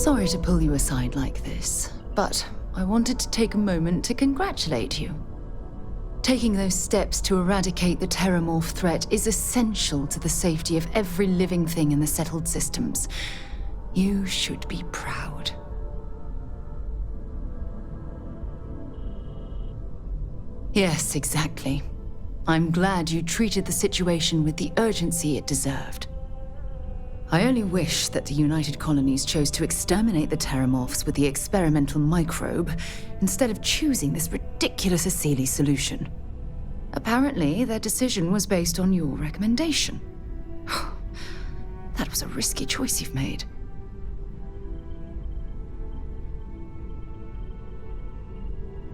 Sorry to pull you aside like this, but I wanted to take a moment to congratulate you. Taking those steps to eradicate the Terramorph threat is essential to the safety of every living thing in the settled systems. You should be proud. Yes, exactly. I'm glad you treated the situation with the urgency it deserved. I only wish that the United Colonies chose to exterminate the Terramorphs with the experimental microbe, instead of choosing this ridiculous Asili solution. Apparently, their decision was based on your recommendation. That was a risky choice you've made.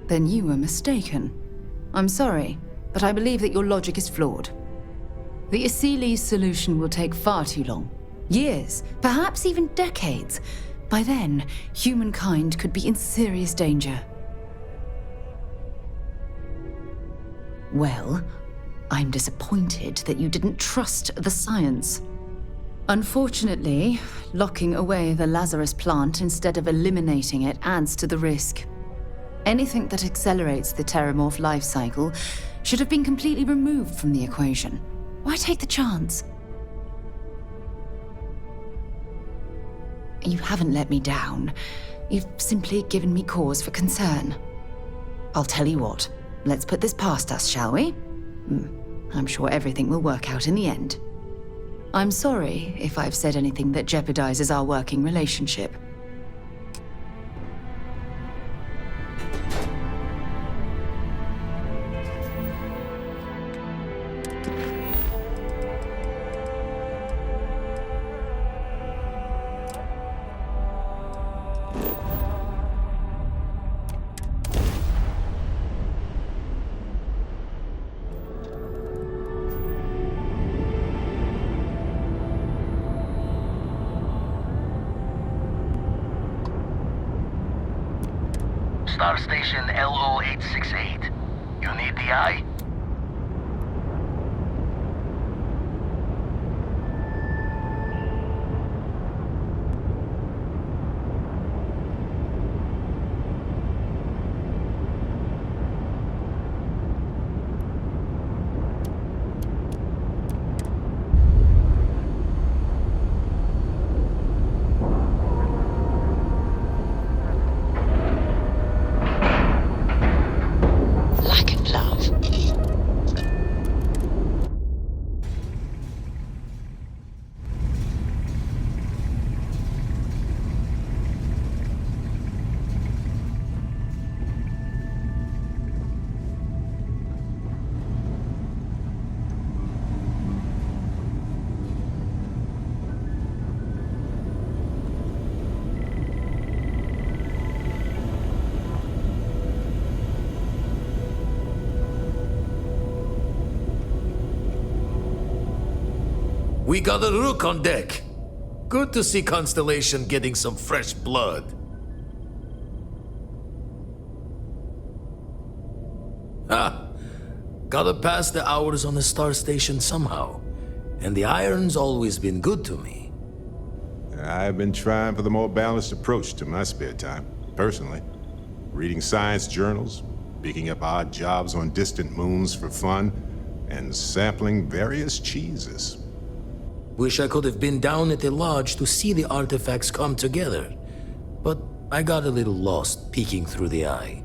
Then you were mistaken. I'm sorry, but I believe that your logic is flawed. The Asili solution will take far too long. Years, perhaps even decades. By then, humankind could be in serious danger. Well, I'm disappointed that you didn't trust the science. Unfortunately, locking away the Lazarus plant instead of eliminating it adds to the risk. Anything that accelerates the Terramorph life cycle should have been completely removed from the equation. Why take the chance? You haven't let me down. You've simply given me cause for concern. I'll tell you what, let's put this past us, shall we? I'm sure everything will work out in the end. I'm sorry if I've said anything that jeopardizes our working relationship. Star Station LO868. You need the eye? We got a Rook on deck. Good to see Constellation getting some fresh blood. Gotta pass the hours on the Star Station somehow. And the iron's always been good to me. I've been trying for the more balanced approach to my spare time, personally. Reading science journals, picking up odd jobs on distant moons for fun, and sampling various cheeses. Wish I could have been down at the lodge to see the artifacts come together. But I got a little lost peeking through the eye.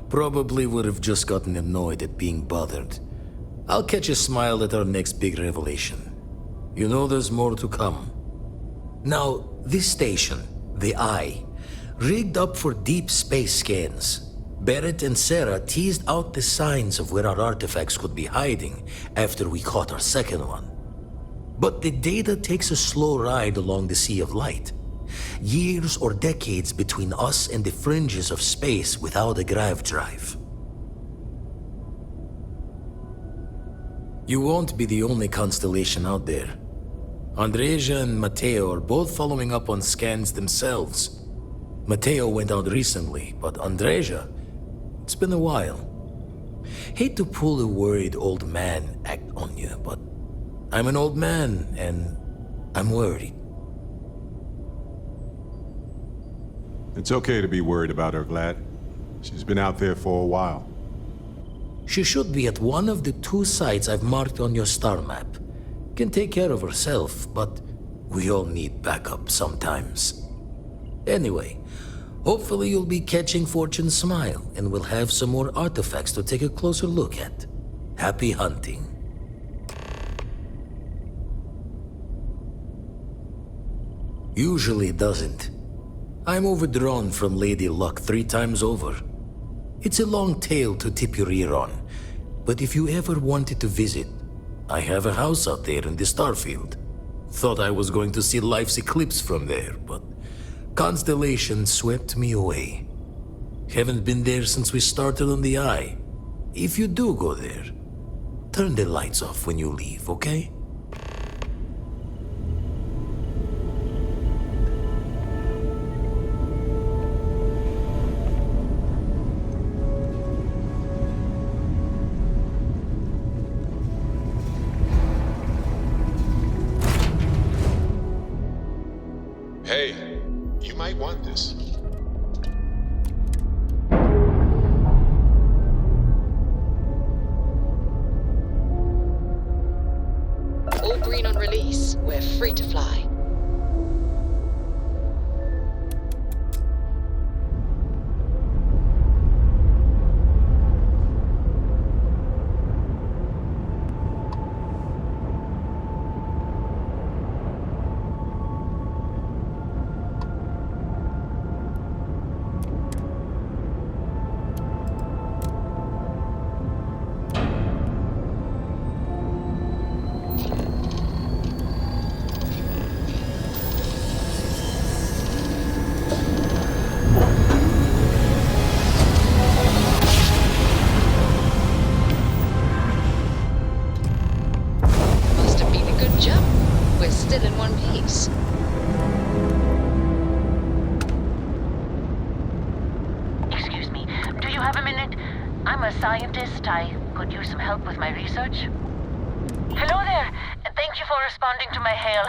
Probably would have just gotten annoyed at being bothered. I'll catch a smile at our next big revelation. You know there's more to come. Now, this station, the Eye, rigged up for deep space scans. Barrett and Sarah teased out the signs of where our artifacts could be hiding after we caught our second one. But the data takes a slow ride along the Sea of Light. Years or decades between us and the fringes of space without a grav drive. You won't be the only constellation out there. Andreja and Matteo are both following up on scans themselves. Matteo went out recently, but Andreja, it's been a while. Hate to pull a worried old man act on you, but I'm an old man, and I'm worried. It's okay to be worried about her, Glad. She's been out there for a while. She should be at one of the 2 sites I've marked on your star map. Can take care of herself, but we all need backup sometimes. Anyway, hopefully you'll be catching Fortune's smile, and we'll have some more artifacts to take a closer look at. Happy hunting. Usually doesn't. I'm overdrawn from Lady Luck 3 times over. It's a long tale to tip your ear on, but if you ever wanted to visit, I have a house out there in the Starfield. Thought I was going to see life's eclipse from there, but constellation swept me away. Haven't been there since we started on the Eye. If you do go there, turn the lights off when you leave, okay? Hey, you might want this. All green on release. We're free to fly. We're still in one piece. Excuse me, do you have a minute? I'm a scientist. I could use some help with my research. Hello there. Thank you for responding to my hail.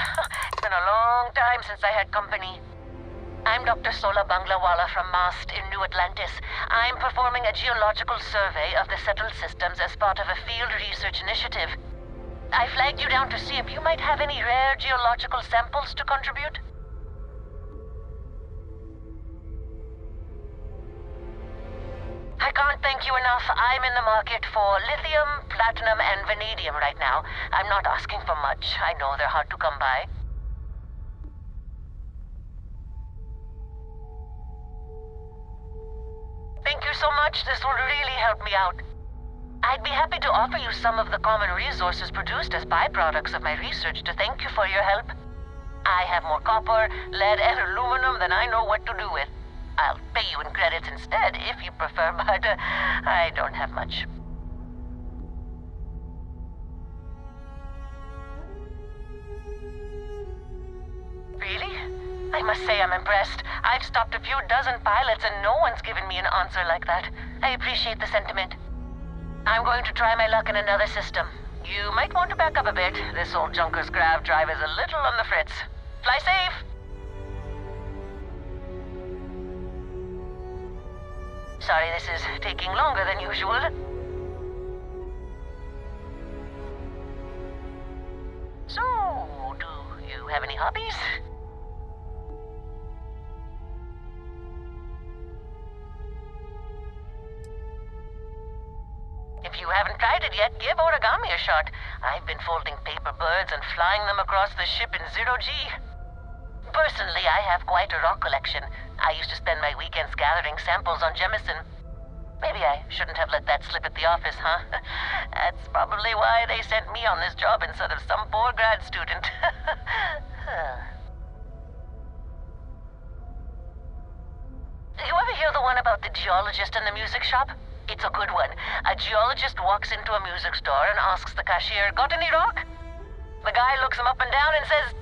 It's been a long time since I had company. I'm Dr. Sola Banglawala from MAST in New Atlantis. I'm performing a geological survey of the settled systems as part of a field research initiative. I flagged you down to see if you might have any rare geological samples to contribute. I can't thank you enough. I'm in the market for lithium, platinum, and vanadium right now. I'm not asking for much. I know they're hard to come by. Thank you so much. This will really help me out. I'd be happy to offer you some of the common resources produced as byproducts of my research to thank you for your help. I have more copper, lead, and aluminum than I know what to do with. I'll pay you in credits instead if you prefer, but I don't have much. Really? I must say I'm impressed. I've stopped a few dozen pilots and no one's given me an answer like that. I appreciate the sentiment. I'm going to try my luck in another system. You might want to back up a bit. This old junker's grav drive is a little on the fritz. Fly safe! Sorry this is taking longer than usual. So, do you have any hobbies? If you haven't tried it yet, give origami a shot. I've been folding paper birds and flying them across the ship in 0G. Personally, I have quite a rock collection. I used to spend my weekends gathering samples on Jemison. Maybe I shouldn't have let that slip at the office, huh? That's probably why they sent me on this job instead of some poor grad student. You ever hear the one about the geologist in the music shop? It's a good one. A geologist walks into a music store and asks the cashier, "Got any rock?" The guy looks him up and down and says,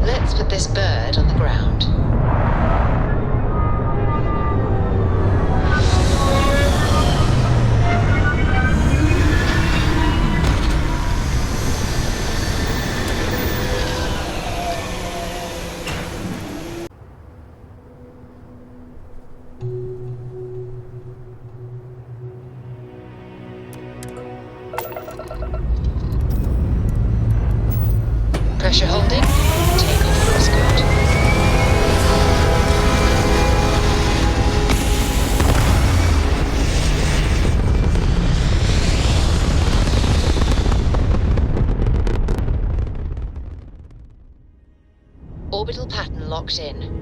Let's put this bird on the ground. Pressure holding. Takeoff looks good. Orbital pattern locked in.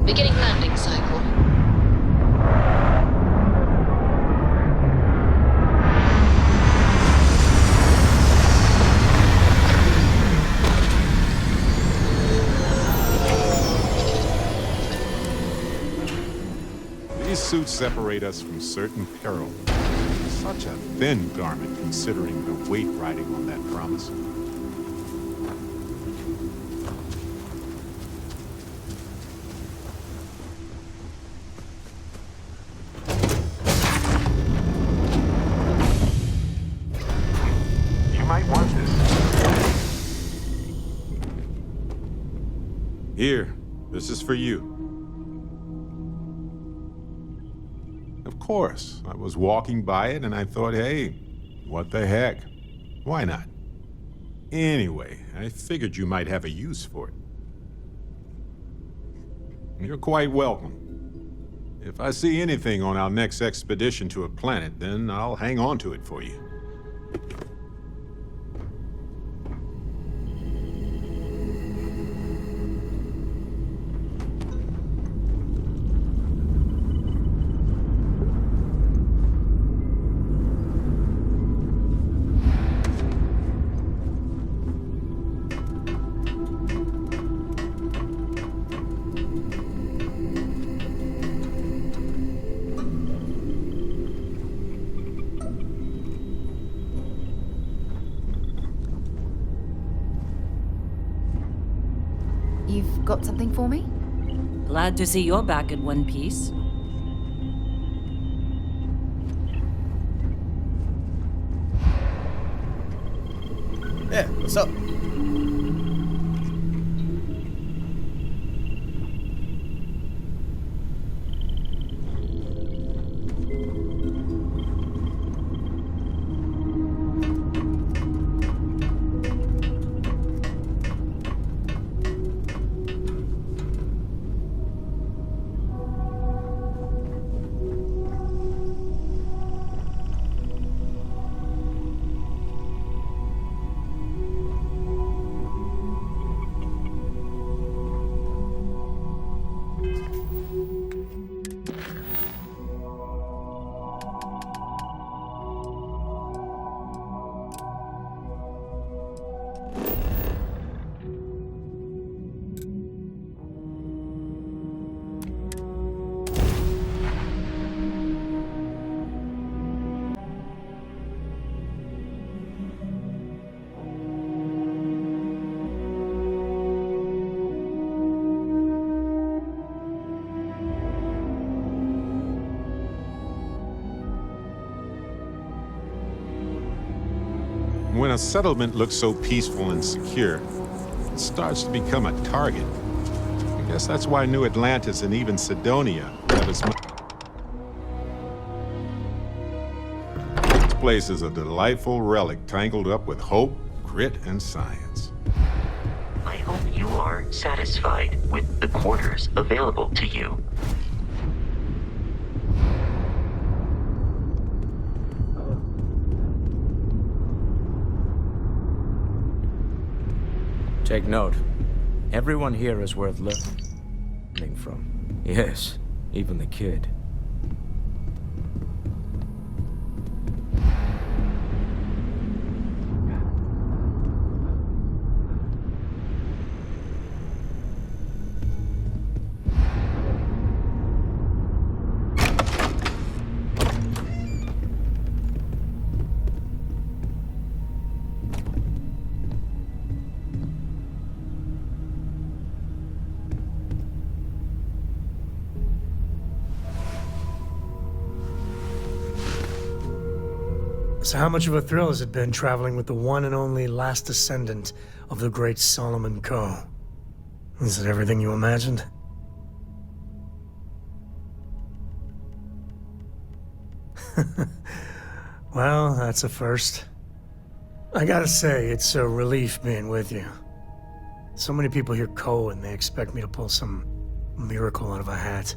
Beginning landing cycle. These suits separate us from certain peril. Such a thin garment considering the weight riding on that promise. Here, this is for you. Of course, I was walking by it and I thought, hey, what the heck? Why not? Anyway, I figured you might have a use for it. You're quite welcome. If I see anything on our next expedition to a planet, then I'll hang on to it for you. You've got something for me? Glad to see you're back in one piece. Yeah, what's up? When a settlement looks so peaceful and secure, it starts to become a target. I guess that's why New Atlantis and even Sidonia have as much. This place is a delightful relic tangled up with hope, grit, and science. I hope you are satisfied with the quarters available to you. Take note. Everyone here is worth learning from. Yes, even the kid. So how much of a thrill has it been traveling with the one and only last descendant of the great Solomon Coe? Is it everything you imagined? Well, that's a first. I gotta say, it's a relief being with you. So many people hear Coe and they expect me to pull some miracle out of a hat.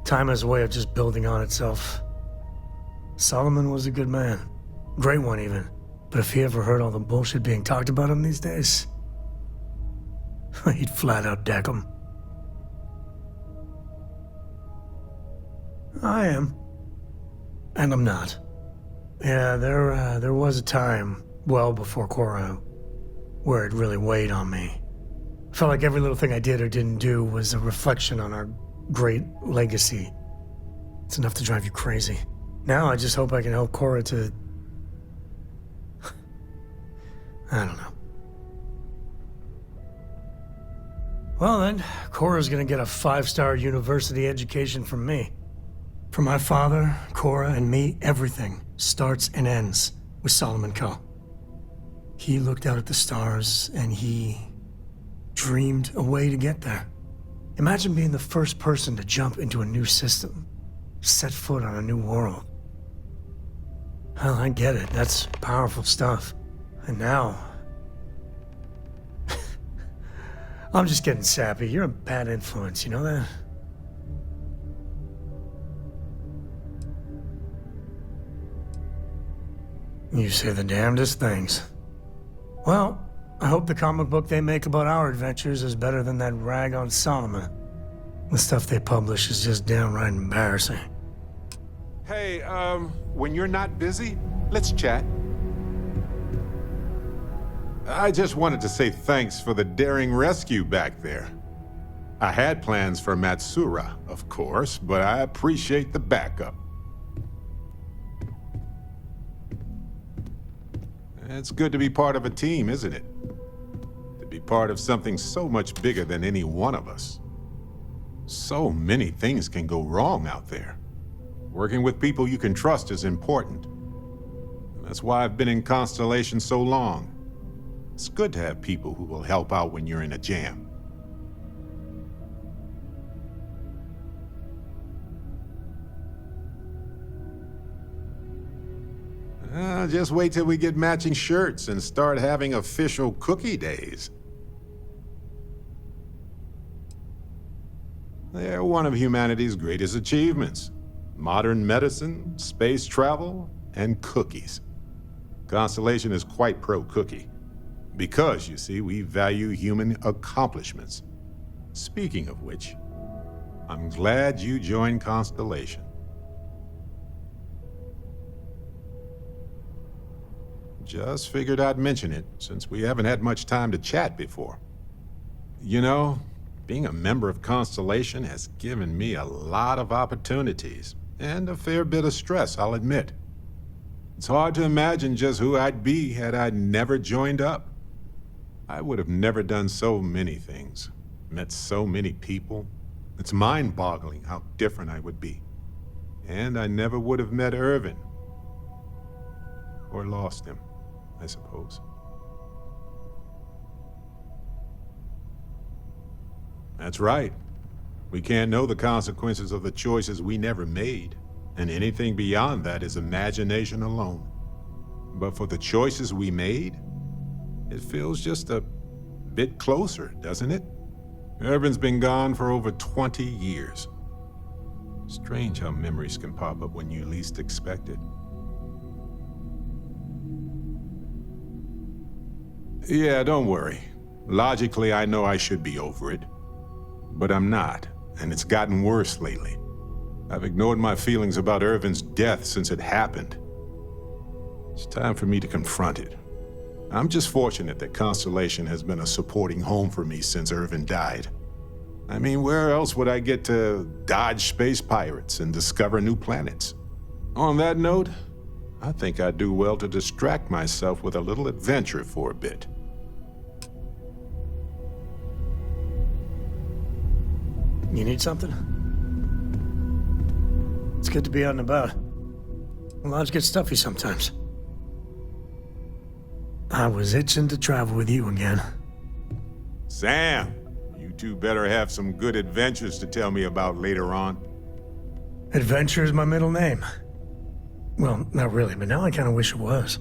Time has a way of just building on itself. Solomon was a good man. Great one, even. But if he ever heard all the bullshit being talked about him these days, he'd flat out deck him. I am. And I'm not. Yeah, there was a time, well before Cora, where it really weighed on me. I felt like every little thing I did or didn't do was a reflection on our great legacy. It's enough to drive you crazy. Now I just hope I can help Cora to... I don't know. Well then, Cora's gonna get a 5-star university education from me. For my father, Cora, and me, everything starts and ends with Solomon Coe. He looked out at the stars and he dreamed a way to get there. Imagine being the first person to jump into a new system, set foot on a new world. Well, I get it. That's powerful stuff. And now... I'm just getting sappy. You're a bad influence, you know that? You say the damnedest things. Well, I hope the comic book they make about our adventures is better than that rag on Solomon. The stuff they publish is just downright embarrassing. Hey, when you're not busy, let's chat. I just wanted to say thanks for the daring rescue back there. I had plans for Matsura, of course, but I appreciate the backup. It's good to be part of a team, isn't it? To be part of something so much bigger than any one of us. So many things can go wrong out there. Working with people you can trust is important. That's why I've been in Constellation so long. It's good to have people who will help out when you're in a jam. Just wait till we get matching shirts and start having official cookie days. They're one of humanity's greatest achievements. Modern medicine, space travel, and cookies. Constellation is quite pro-cookie. Because, you see, we value human accomplishments. Speaking of which, I'm glad you joined Constellation. Just figured I'd mention it, since we haven't had much time to chat before. You know, being a member of Constellation has given me a lot of opportunities, and a fair bit of stress, I'll admit. It's hard to imagine just who I'd be had I never joined up. I would have never done so many things, met so many people. It's mind-boggling how different I would be. And I never would have met Irvin. Or lost him, I suppose. That's right. We can't know the consequences of the choices we never made, and anything beyond that is imagination alone. But for the choices we made, it feels just a bit closer, doesn't it? Irvin's been gone for over 20 years. Strange how memories can pop up when you least expect it. Yeah, don't worry. Logically, I know I should be over it. But I'm not, and it's gotten worse lately. I've ignored my feelings about Irvin's death since it happened. It's time for me to confront it. I'm just fortunate that Constellation has been a supporting home for me since Irvin died. I mean, where else would I get to dodge space pirates and discover new planets? On that note, I think I'd do well to distract myself with a little adventure for a bit. You need something? It's good to be out and about. Lives get stuffy sometimes. I was itching to travel with you again. Sam, you two better have some good adventures to tell me about later on. Adventure is my middle name. Well, not really, but now I kind of wish it was.